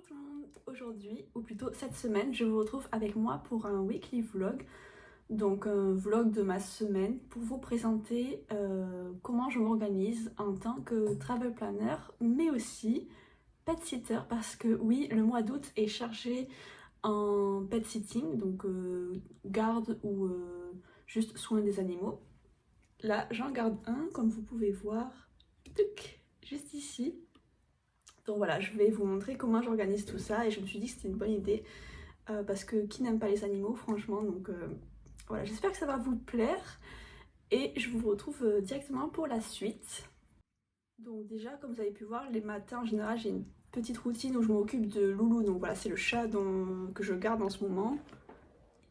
tout le monde, aujourd'hui, ou plutôt cette semaine, je vous retrouve avec moi pour un weekly vlog, donc un vlog de ma semaine pour vous présenter comment je m'organise en tant que travel planner, mais aussi pet sitter, parce que oui, le mois d'août est chargé en pet sitting, donc garde ou juste soin des animaux. Là, j'en garde un, comme vous pouvez voir, juste ici. Donc voilà, je vais vous montrer comment j'organise tout ça et je me suis dit que c'était une bonne idée parce que qui n'aime pas les animaux franchement, donc voilà, j'espère que ça va vous plaire et je vous retrouve directement pour la suite. Donc déjà, comme vous avez pu voir, les matins en général j'ai une petite routine où je m'occupe de Loulou, donc voilà, c'est le chat que je garde en ce moment,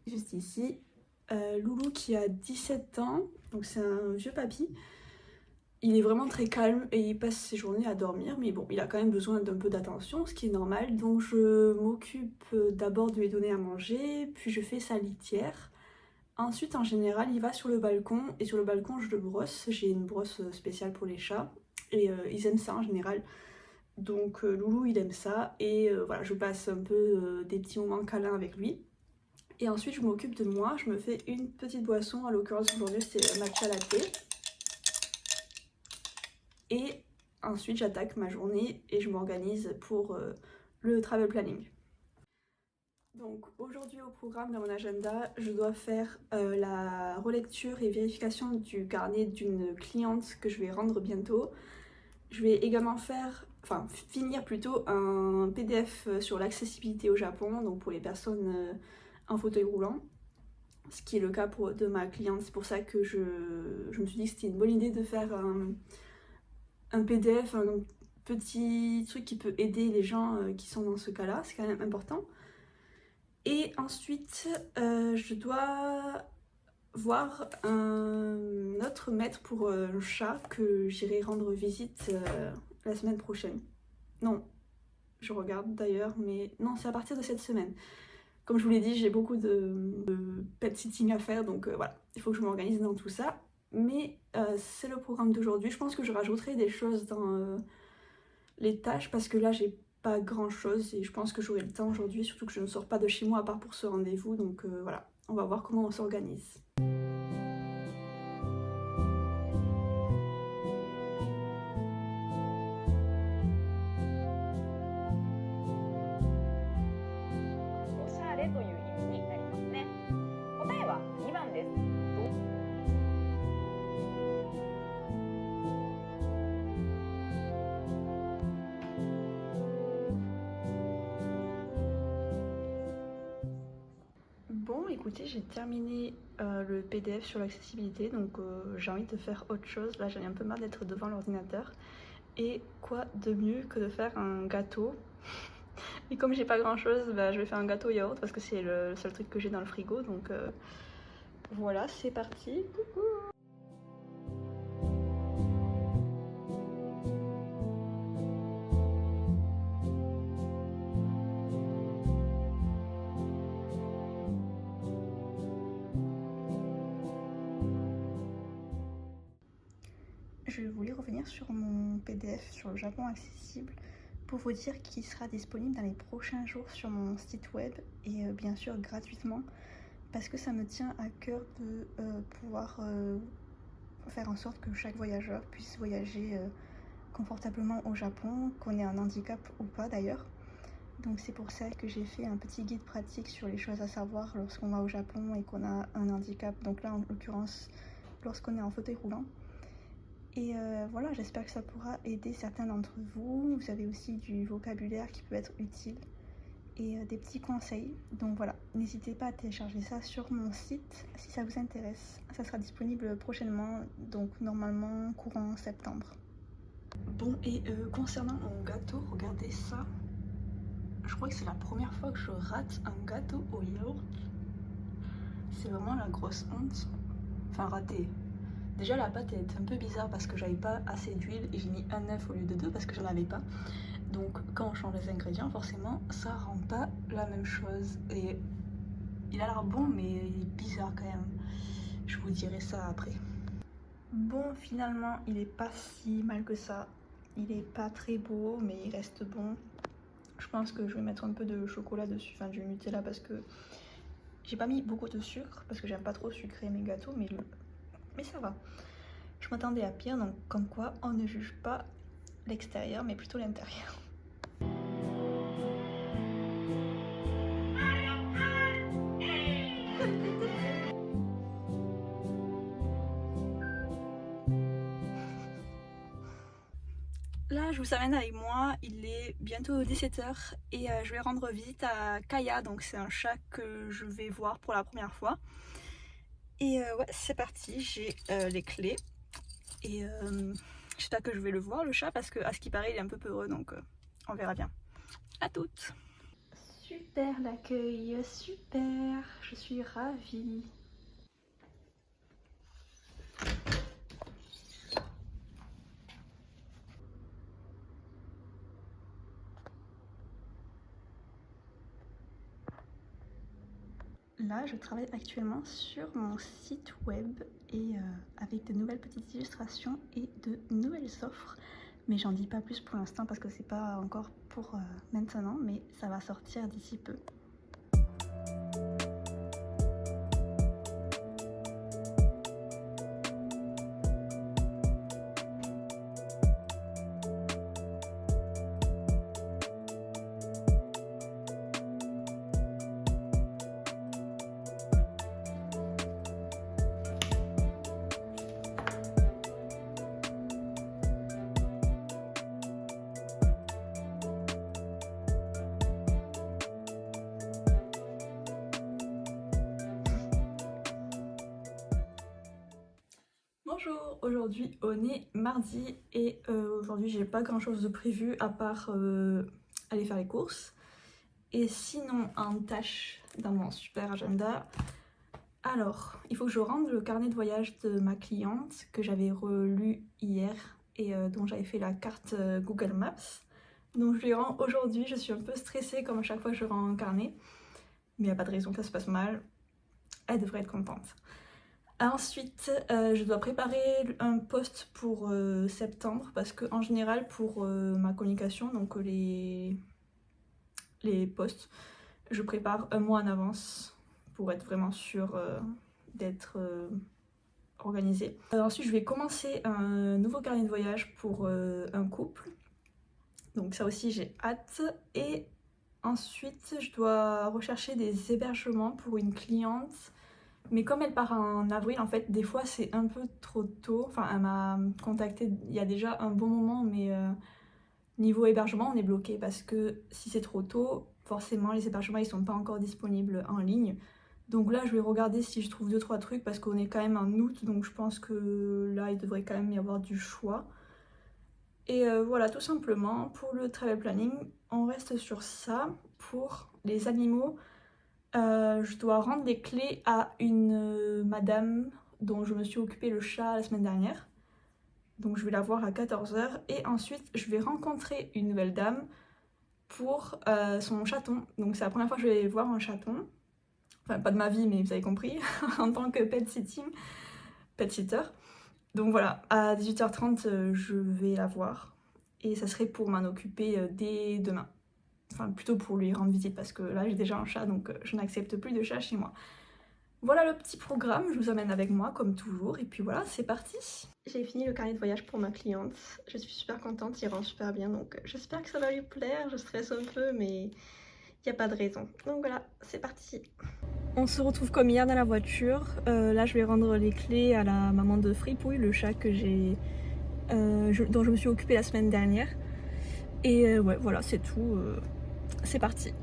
juste ici. Loulou qui a 17 ans, donc c'est un vieux papy. Il est vraiment très calme et il passe ses journées à dormir, mais bon, il a quand même besoin d'un peu d'attention, ce qui est normal. Donc je m'occupe d'abord de lui donner à manger, puis je fais sa litière. Ensuite, en général, il va sur le balcon, et sur le balcon, je le brosse. J'ai une brosse spéciale pour les chats, et ils aiment ça en général. Donc Loulou, il aime ça, et voilà, je passe un peu des petits moments câlins avec lui. Et ensuite, je m'occupe de moi, je me fais une petite boisson, en l'occurrence aujourd'hui, c'est matcha latte. Et ensuite, j'attaque ma journée et je m'organise pour le travel planning. Donc aujourd'hui au programme dans mon agenda, je dois faire la relecture et vérification du carnet d'une cliente que je vais rendre bientôt. Je vais également finir plutôt un PDF sur l'accessibilité au Japon, donc pour les personnes en fauteuil roulant, ce qui est le cas de ma cliente. C'est pour ça que je me suis dit que c'était une bonne idée de faire un PDF, un petit truc qui peut aider les gens qui sont dans ce cas-là, c'est quand même important. Et ensuite, je dois voir un autre maître pour le chat que j'irai rendre visite la semaine prochaine. Non, je regarde d'ailleurs, mais non, c'est à partir de cette semaine. Comme je vous l'ai dit, j'ai beaucoup de pet sitting à faire, donc voilà, il faut que je m'organise dans tout ça. Mais c'est le programme d'aujourd'hui. Je pense que je rajouterai des choses dans les tâches parce que là, j'ai pas grand chose et je pense que j'aurai le temps aujourd'hui, surtout que je ne sors pas de chez moi à part pour ce rendez-vous. Donc voilà, on va voir comment on s'organise. Bon, écoutez, j'ai terminé le PDF sur l'accessibilité, donc j'ai envie de faire autre chose. Là, j'en ai un peu marre d'être devant l'ordinateur. Et quoi de mieux que de faire un gâteau? Et comme j'ai pas grand chose, bah, je vais faire un gâteau au yaourt parce que c'est le seul truc que j'ai dans le frigo. Donc voilà, c'est parti. Coucou. Je voulais revenir sur mon PDF sur le Japon accessible pour vous dire qu'il sera disponible dans les prochains jours sur mon site web et bien sûr gratuitement parce que ça me tient à cœur de pouvoir faire en sorte que chaque voyageur puisse voyager confortablement au Japon, qu'on ait un handicap ou pas d'ailleurs. Donc c'est pour ça que j'ai fait un petit guide pratique sur les choses à savoir lorsqu'on va au Japon et qu'on a un handicap, donc là en l'occurrence lorsqu'on est en fauteuil roulant. Et voilà, j'espère que ça pourra aider certains d'entre vous. Vous avez aussi du vocabulaire qui peut être utile et des petits conseils. Donc voilà, n'hésitez pas à télécharger ça sur mon site si ça vous intéresse. Ça sera disponible prochainement, donc normalement courant septembre. Bon, et concernant mon gâteau, regardez ça. Je crois que c'est la première fois que je rate un gâteau au yaourt. C'est vraiment la grosse honte. Enfin, raté. Déjà la pâte est un peu bizarre parce que j'avais pas assez d'huile et j'ai mis un œuf au lieu de deux parce que j'en avais pas. Donc quand on change les ingrédients, forcément ça rend pas la même chose. Et il a l'air bon mais il est bizarre quand même. Je vous dirai ça après. Bon, finalement il est pas si mal que ça. Il est pas très beau mais il reste bon. Je pense que je vais mettre un peu de chocolat dessus, enfin du Nutella parce que j'ai pas mis beaucoup de sucre parce que j'aime pas trop sucrer mes gâteaux, mais ça va. Je m'attendais à pire, donc comme quoi on ne juge pas l'extérieur mais plutôt l'intérieur. Là, je vous amène avec moi, il est bientôt 17h et je vais rendre visite à Kaya, donc c'est un chat que je vais voir pour la première fois. Et ouais, c'est parti, j'ai les clés et j'espère que je vais le voir le chat parce que à ce qui paraît il est un peu peureux, donc on verra bien. À toutes. Super l'accueil, super, je suis ravie. Là, je travaille actuellement sur mon site web et avec de nouvelles petites illustrations et de nouvelles offres. Mais j'en dis pas plus pour l'instant parce que c'est pas encore pour maintenant, mais ça va sortir d'ici peu. Bonjour, aujourd'hui on est mardi et aujourd'hui j'ai pas grand chose de prévu à part aller faire les courses. Et sinon en tâche dans mon super agenda, alors il faut que je rende le carnet de voyage de ma cliente que j'avais relu hier et dont j'avais fait la carte Google Maps. Donc je lui rends aujourd'hui, je suis un peu stressée comme à chaque fois que je rends un carnet, mais il n'y a pas de raison que ça se passe mal, elle devrait être contente. Ensuite, je dois préparer un post pour septembre parce que en général pour ma communication, donc les posts, je prépare un mois en avance pour être vraiment sûre d'être organisée. Ensuite, je vais commencer un nouveau carnet de voyage pour un couple. Donc ça aussi, j'ai hâte. Et ensuite, je dois rechercher des hébergements pour une cliente. Mais comme elle part en avril, en fait, des fois c'est un peu trop tôt. Enfin, elle m'a contacté il y a déjà un bon moment, mais niveau hébergement, on est bloqué parce que si c'est trop tôt, forcément les hébergements ils sont pas encore disponibles en ligne. Donc là, je vais regarder si je trouve 2-3 trucs parce qu'on est quand même en août, donc je pense que là, il devrait quand même y avoir du choix. Et voilà, tout simplement, pour le travel planning, on reste sur ça. Pour les animaux, je dois rendre les clés à une madame dont je me suis occupée le chat la semaine dernière. Donc je vais la voir à 14h et ensuite je vais rencontrer une nouvelle dame pour son chaton. Donc c'est la première fois que je vais voir un chaton. Enfin pas de ma vie mais vous avez compris, en tant que pet sitter. Donc voilà, à 18h30 je vais la voir et ça serait pour m'en occuper dès demain. Enfin plutôt pour lui rendre visite parce que là j'ai déjà un chat donc je n'accepte plus de chat chez moi. Voilà le petit programme, je vous amène avec moi comme toujours et puis voilà, c'est parti. J'ai fini le carnet de voyage pour ma cliente, je suis super contente, il rend super bien donc j'espère que ça va lui plaire, je stresse un peu mais il n'y a pas de raison. Donc voilà, c'est parti. On se retrouve comme hier dans la voiture, là je vais rendre les clés à la maman de Fripouille, le chat que dont je me suis occupée la semaine dernière. Et ouais voilà, c'est tout, c'est parti.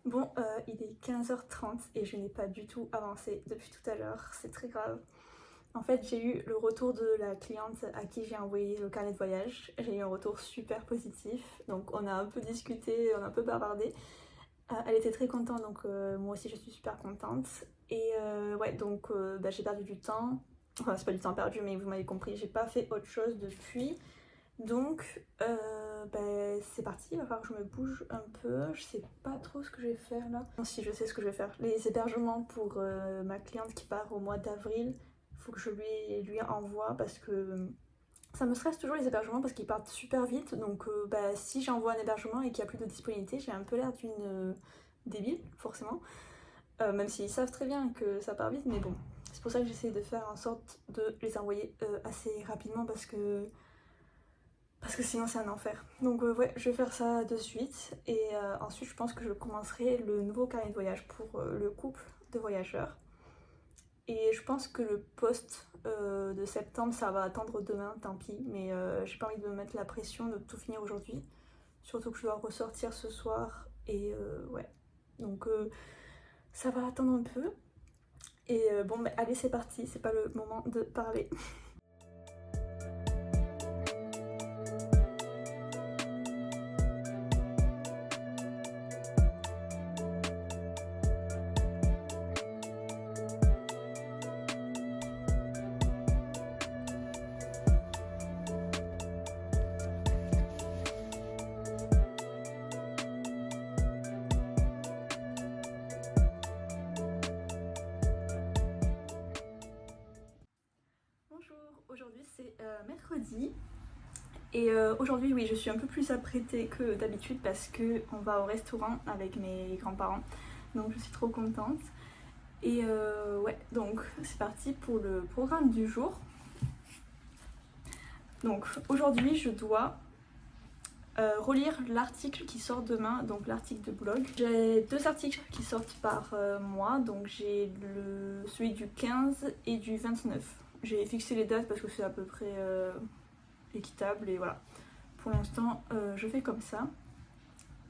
Bon, il est 15h30 et je n'ai pas du tout avancé depuis tout à l'heure, c'est très grave. En fait, j'ai eu le retour de la cliente à qui j'ai envoyé le carnet de voyage. J'ai eu un retour super positif, donc on a un peu discuté, on a un peu bavardé. Elle était très contente, donc moi aussi je suis super contente. Et ouais, donc bah, j'ai perdu du temps. Enfin, c'est pas du temps perdu, mais vous m'avez compris, j'ai pas fait autre chose depuis. Donc, c'est parti, il va falloir que je me bouge un peu. Je sais pas trop ce que je vais faire là. Non, si, je sais ce que je vais faire. Les hébergements pour ma cliente qui part au mois d'avril, il faut que je lui envoie parce que Ça me stresse toujours les hébergements parce qu'ils partent super vite, donc si j'envoie un hébergement et qu'il n'y a plus de disponibilité, j'ai un peu l'air d'une débile, forcément. Même s'ils savent très bien que ça part vite, mais bon. C'est pour ça que j'essaie de faire en sorte de les envoyer assez rapidement parce que sinon c'est un enfer. Donc ouais, je vais faire ça de suite et ensuite je pense que je commencerai le nouveau carnet de voyage pour le couple de voyageurs. Et je pense que le post de septembre ça va attendre demain, tant pis, mais j'ai pas envie de me mettre la pression de tout finir aujourd'hui. Surtout que je dois ressortir ce soir et ouais. Donc ça va attendre un peu. Et bon, bah, allez, c'est parti, c'est pas le moment de parler. Aujourd'hui c'est mercredi et aujourd'hui oui je suis un peu plus apprêtée que d'habitude parce que on va au restaurant avec mes grands-parents, donc je suis trop contente. Et ouais, donc c'est parti pour le programme du jour. Donc aujourd'hui je dois relire l'article qui sort demain, donc l'article de blog. J'ai 2 articles qui sortent par mois, donc j'ai celui du 15 et du 29. J'ai fixé les dates parce que c'est à peu près équitable et voilà. Pour l'instant, je fais comme ça.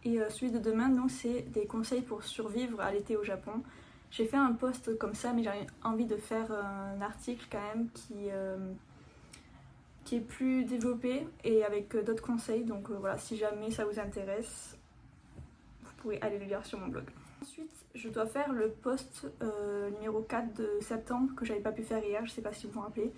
Et celui de demain, donc, c'est des conseils pour survivre à l'été au Japon. J'ai fait un post comme ça, mais j'ai envie de faire un article quand même qui est plus développé et avec d'autres conseils. Donc voilà, si jamais ça vous intéresse, vous pourrez aller le lire sur mon blog. Ensuite, je dois faire le post numéro 4 de septembre que j'avais pas pu faire hier, je sais pas si vous vous rappelez.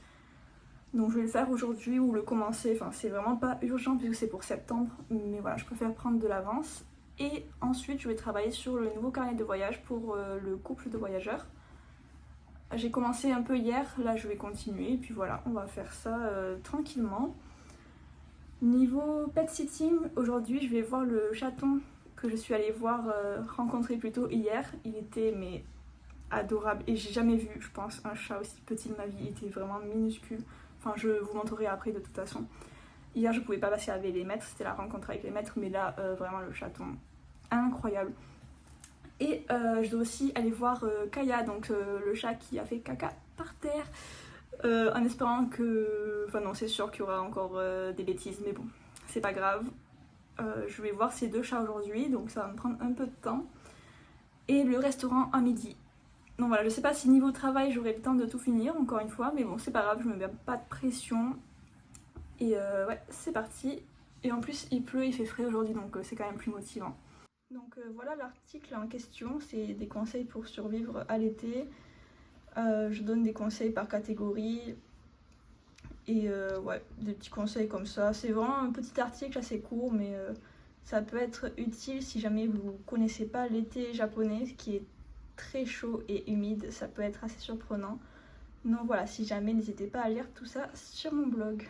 Donc je vais le faire aujourd'hui ou le commencer, enfin c'est vraiment pas urgent puisque c'est pour septembre, mais voilà, je préfère prendre de l'avance. Et ensuite je vais travailler sur le nouveau carnet de voyage pour le couple de voyageurs. J'ai commencé un peu hier, là je vais continuer, et puis voilà, on va faire ça tranquillement. Niveau pet sitting, aujourd'hui je vais voir le chaton que je suis allée rencontrer plutôt hier. Il était mais adorable et j'ai jamais vu, je pense, un chat aussi petit de ma vie. Il était vraiment minuscule. Enfin, je vous montrerai après de toute façon. Hier, je pouvais pas passer avec les maîtres, c'était la rencontre avec les maîtres, mais là, vraiment le chaton, incroyable. Et je dois aussi aller voir Kaya, donc le chat qui a fait caca par terre, en espérant que... Enfin non, c'est sûr qu'il y aura encore des bêtises, mais bon, c'est pas grave. Je vais voir ces 2 chats aujourd'hui, donc ça va me prendre un peu de temps. Et le restaurant à midi. Donc voilà, je sais pas si niveau travail j'aurai le temps de tout finir encore une fois, mais bon c'est pas grave, je me mets pas de pression. Et ouais, c'est parti. Et en plus il pleut, il fait frais aujourd'hui, donc c'est quand même plus motivant. Donc voilà l'article en question, c'est des conseils pour survivre à l'été. Je donne des conseils par catégorie. Et ouais, des petits conseils comme ça. C'est vraiment un petit article assez court, mais ça peut être utile si jamais vous connaissez pas l'été japonais, qui est très chaud et humide, ça peut être assez surprenant. Donc voilà, si jamais, n'hésitez pas à lire tout ça sur mon blog.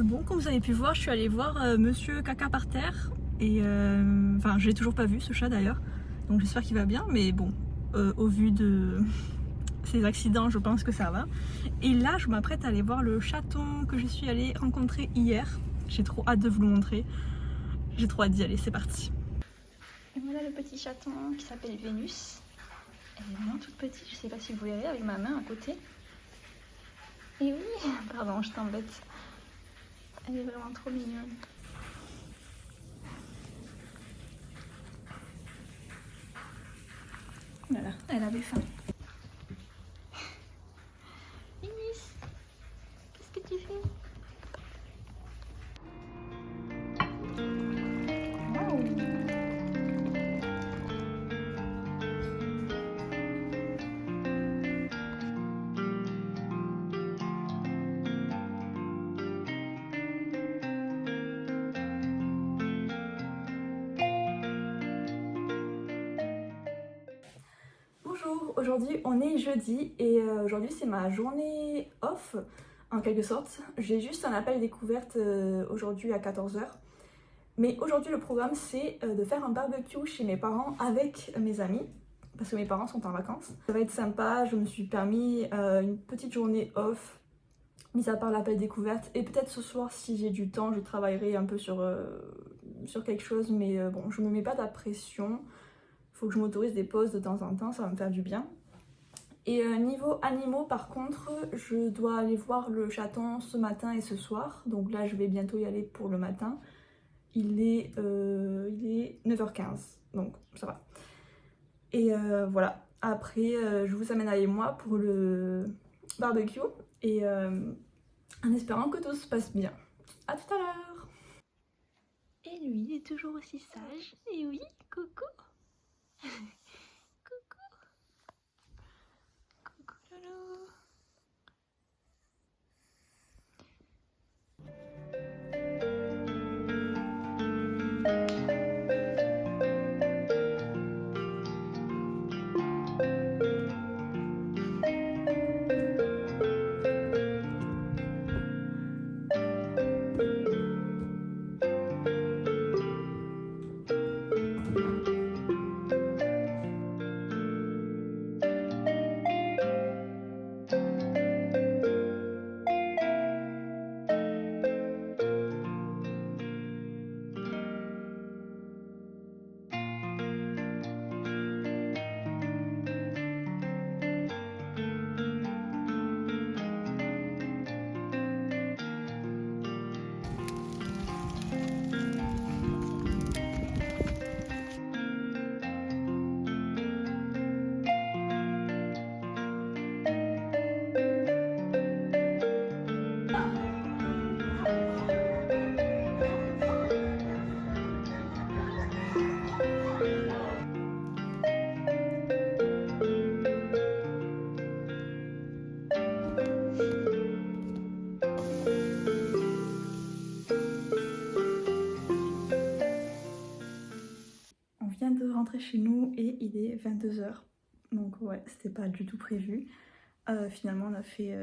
Bon, comme vous avez pu voir, je suis allée voir Monsieur Caca par terre. Et enfin, je l'ai toujours pas vu ce chat d'ailleurs. Donc j'espère qu'il va bien, mais bon, au vu de ces accidents, je pense que ça va. Et là, je m'apprête à aller voir le chaton que je suis allée rencontrer hier. J'ai trop hâte de vous le montrer. J'ai trop hâte d'y aller, c'est parti. Et voilà le petit chaton qui s'appelle Vénus. Elle est vraiment toute petite, je sais pas si vous verrez avec ma main à côté. Et oui, pardon, je t'embête. Elle est vraiment trop mignonne. Voilà, elle avait faim. Vénus, qu'est-ce que tu fais? aujourd'hui on est jeudi et aujourd'hui c'est ma journée off en quelque sorte. J'ai juste un appel découverte aujourd'hui à 14h. Mais aujourd'hui le programme c'est de faire un barbecue chez mes parents avec mes amis. Parce que mes parents sont en vacances. Ça va être sympa, je me suis permis une petite journée off, mis à part l'appel découverte. Et peut-être ce soir si j'ai du temps je travaillerai un peu sur quelque chose. Mais bon, je me mets pas de la pression. Faut que je m'autorise des pauses de temps en temps, ça va me faire du bien. Et niveau animaux par contre, je dois aller voir le chaton ce matin et ce soir. Donc là je vais bientôt y aller pour le matin. Il est 9h15, donc ça va. Et voilà, après je vous amène avec moi pour le barbecue. Et en espérant que tout se passe bien. À tout à l'heure. Et lui, il est toujours aussi sage. Et oui, coucou. Coucou. Coucou loulou. On vient de rentrer chez nous et il est 22h. Donc ouais, c'était pas du tout prévu. Finalement on a fait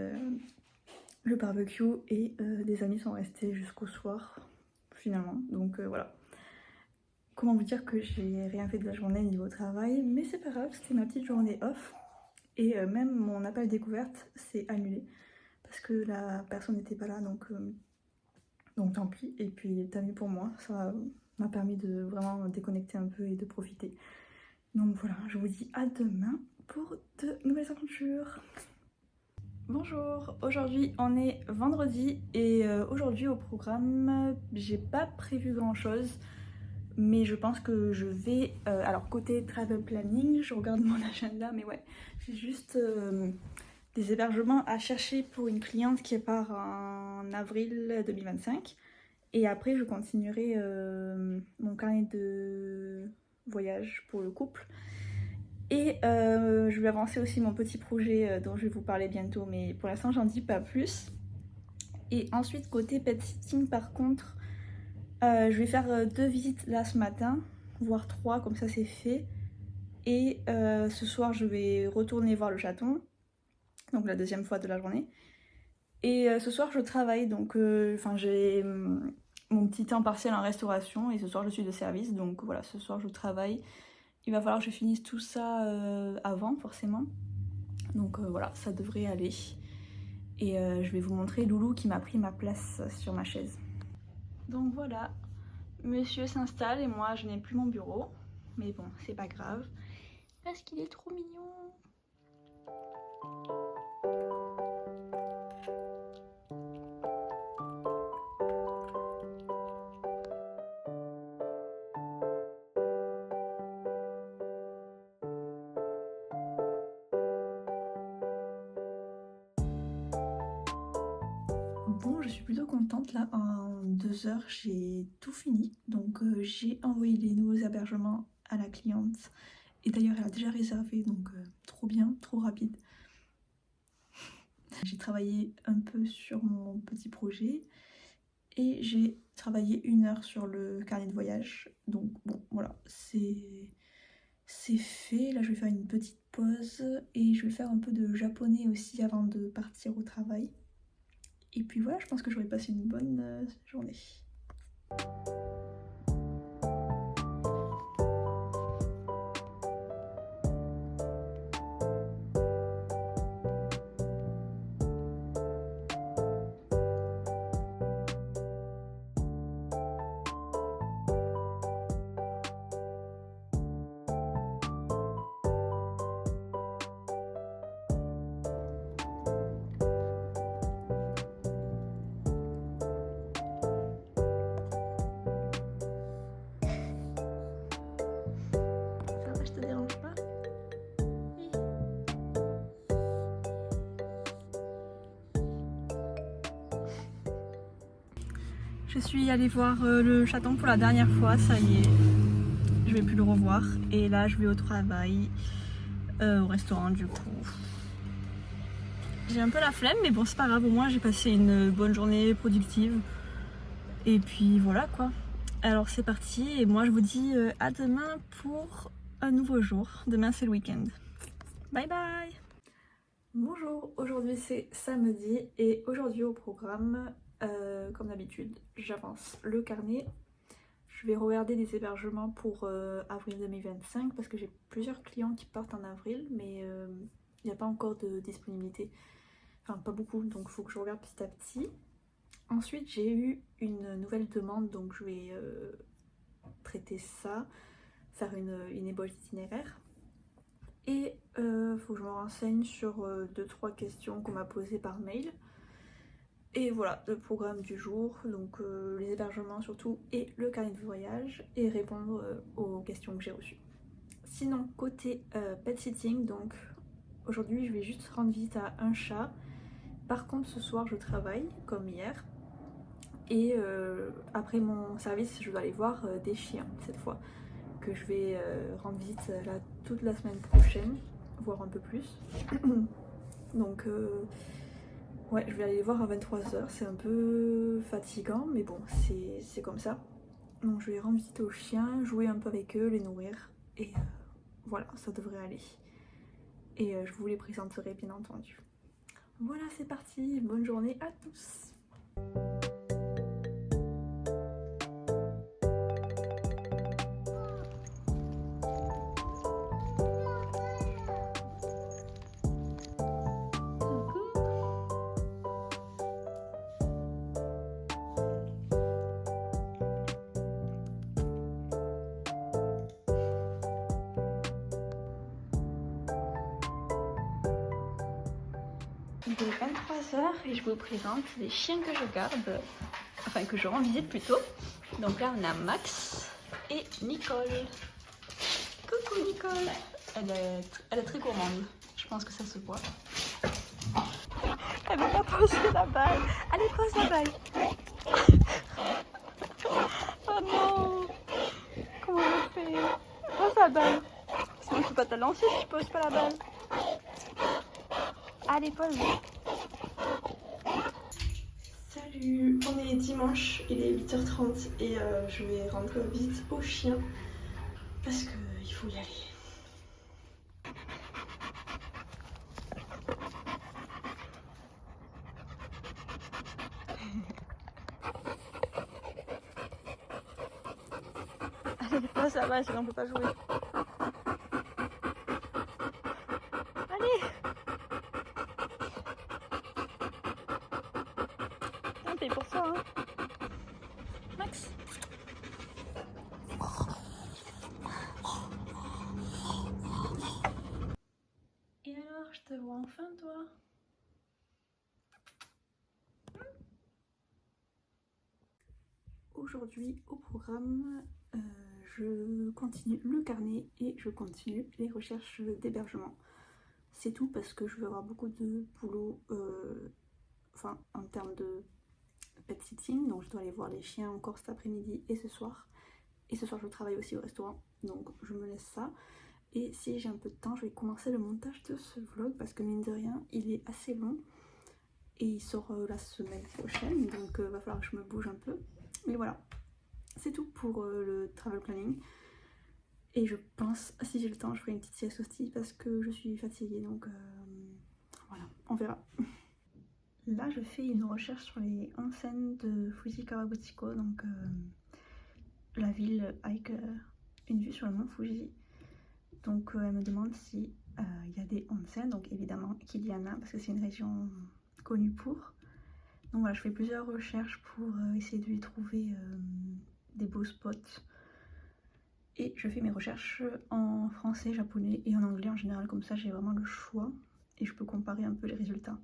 le barbecue et des amis sont restés jusqu'au soir finalement. Donc voilà. Comment vous dire que j'ai rien fait de la journée niveau travail, mais c'est pas grave, c'était ma petite journée off. Et même mon appel découverte s'est annulé parce que la personne n'était pas là, donc tant pis. Et puis tant mieux pour moi, ça m'a permis de vraiment déconnecter un peu et de profiter. Donc voilà, je vous dis à demain pour de nouvelles aventures. Bonjour, aujourd'hui on est vendredi et aujourd'hui au programme j'ai pas prévu grand chose. Mais je pense que je vais... alors côté travel planning, je regarde mon agenda, mais ouais, j'ai juste des hébergements à chercher pour une cliente qui part en avril 2025. Et après, je continuerai mon carnet de voyage pour le couple. Et je vais avancer aussi mon petit projet dont je vais vous parler bientôt, mais pour l'instant, j'en dis pas plus. Et ensuite, côté pet sitting, par contre... je vais faire 2 visites là ce matin, voire 3, comme ça c'est fait. Et ce soir je vais retourner voir le chaton, donc la deuxième fois de la journée. Et ce soir je travaille, donc j'ai mon petit temps partiel en restauration et ce soir je suis de service, donc voilà, ce soir je travaille. Il va falloir que je finisse tout ça avant forcément. Donc voilà, ça devrait aller. Et je vais vous montrer Loulou qui m'a pris ma place sur ma chaise. Donc voilà, monsieur s'installe et moi je n'ai plus mon bureau. Mais bon, c'est pas grave. Parce qu'il est trop mignon. Bon, je suis plutôt contente là, en 2 heures j'ai tout fini. Donc j'ai envoyé les nouveaux hébergements à la cliente. Et d'ailleurs elle a déjà réservé, donc trop bien, trop rapide. J'ai travaillé un peu sur mon petit projet et j'ai travaillé 1 heure sur le carnet de voyage. Donc bon, voilà, c'est c'est fait. Là je vais faire une petite pause et je vais faire un peu de japonais aussi avant de partir au travail. Et puis voilà, je pense que j'aurai passé une bonne journée. Ça va, je te dérange pas? Oui. Je suis allée voir le chaton pour la dernière fois, ça y est. Je vais plus le revoir. Et là, je vais au travail, au restaurant du coup. J'ai un peu la flemme, mais bon, c'est pas grave, au moins j'ai passé une bonne journée productive. Et puis voilà quoi. Alors c'est parti, et moi je vous dis à demain pour un nouveau jour. Demain c'est le week-end. Bye bye! Bonjour, aujourd'hui c'est samedi, et aujourd'hui au programme, comme d'habitude, j'avance le carnet. Je vais regarder des hébergements pour avril 2025 parce que j'ai plusieurs clients qui partent en avril, mais il n'y a pas encore de disponibilité. Enfin, pas beaucoup, donc il faut que je regarde petit à petit. Ensuite, j'ai eu une nouvelle demande, donc je vais traiter ça, faire une ébauche d'itinéraire. Et il faut que je me renseigne sur 2-3 questions qu'on m'a posées par mail. Et voilà, le programme du jour, donc les hébergements surtout, et le carnet de voyage, et répondre aux questions que j'ai reçues. Sinon, côté pet sitting, donc aujourd'hui je vais juste rendre visite à un chat. Par contre, ce soir je travaille, comme hier. Et après mon service, je dois aller voir des chiens cette fois, que je vais rendre visite là toute la semaine prochaine, voire un peu plus. Donc ouais, je vais aller les voir à 23h, c'est un peu fatigant, mais bon, c'est comme ça. Donc je vais rendre visite aux chiens, jouer un peu avec eux, les nourrir, et voilà, ça devrait aller. Et je vous les présenterai bien entendu. Voilà, c'est parti, bonne journée à tous! Il est 23h et je vous présente les chiens que je garde, enfin que je rends visite plutôt. Donc là on a Max et Nicole. Coucou Nicole. Elle est très gourmande, je pense que ça se voit. Elle veut pas poser la balle. Allez, pose la balle. Oh non. Comment on fait? Pose la balle. Sinon je peux pas te lancer si tu poses pas la balle. Allez, pose. Salut, on est dimanche, il est 8h30 et je vais rendre visite aux chiens parce qu'il faut y aller. Allez, passe la balle, sinon on peut pas jouer. Allez! T'es pour ça, hein? Max! Et alors, je te vois enfin, toi? Aujourd'hui, au programme, je continue le carnet et je continue les recherches d'hébergement. C'est tout parce que je vais avoir beaucoup de boulot, enfin en termes de pet sitting, donc je dois aller voir les chiens encore cet après-midi et ce soir. Et ce soir je travaille aussi au restaurant, donc je me laisse ça. Et si j'ai un peu de temps, je vais commencer le montage de ce vlog parce que mine de rien, il est assez long. Et il sort la semaine prochaine, donc va falloir que je me bouge un peu. Mais voilà, c'est tout pour le travel planning. Et je pense, si j'ai le temps, je ferai une petite sieste aussi parce que je suis fatiguée, donc voilà, on verra. Là, je fais une recherche sur les onsen de Fuji Kawaguchiko, donc la ville avec une vue sur le mont Fuji. Donc elle me demande si il y a des onsen, donc évidemment qu'il y en a parce que c'est une région connue pour. Donc voilà, je fais plusieurs recherches pour essayer de lui trouver des beaux spots. Et je fais mes recherches en français, japonais et en anglais en général, comme ça j'ai vraiment le choix et je peux comparer un peu les résultats.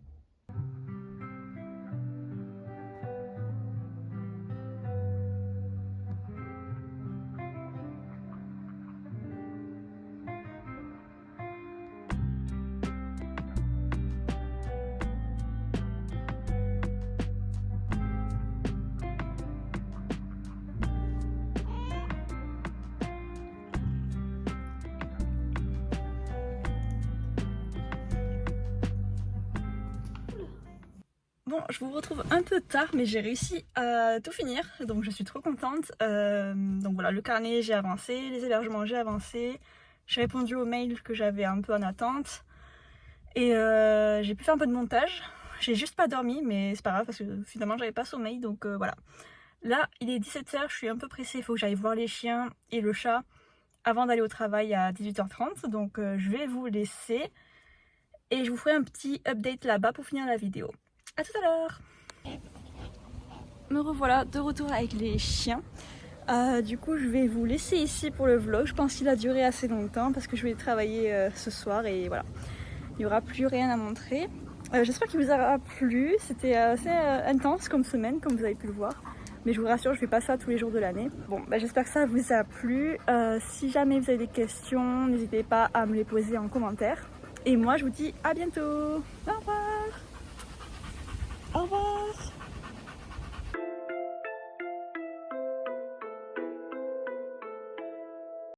Bon, je vous retrouve un peu tard, mais j'ai réussi à tout finir, donc je suis trop contente. Donc voilà, le carnet j'ai avancé, les hébergements j'ai avancé, j'ai répondu aux mails que j'avais un peu en attente, et j'ai pu faire un peu de montage. J'ai juste pas dormi, mais c'est pas grave parce que finalement j'avais pas sommeil, donc voilà. Là, il est 17 h, je suis un peu pressée, il faut que j'aille voir les chiens et le chat avant d'aller au travail à 18 h 30, donc je vais vous laisser et je vous ferai un petit update là-bas pour finir la vidéo. A tout à l'heure. Me revoilà de retour avec les chiens. Du coup je vais vous laisser ici pour le vlog. Je pense qu'il a duré assez longtemps parce que je vais travailler ce soir et voilà. Il n'y aura plus rien à montrer. J'espère qu'il vous aura plu. C'était assez intense comme semaine comme vous avez pu le voir. Mais je vous rassure, je fais pas ça tous les jours de l'année. Bon, j'espère que ça vous a plu. Si jamais vous avez des questions, n'hésitez pas à me les poser en commentaire. Et moi je vous dis à bientôt. Au revoir.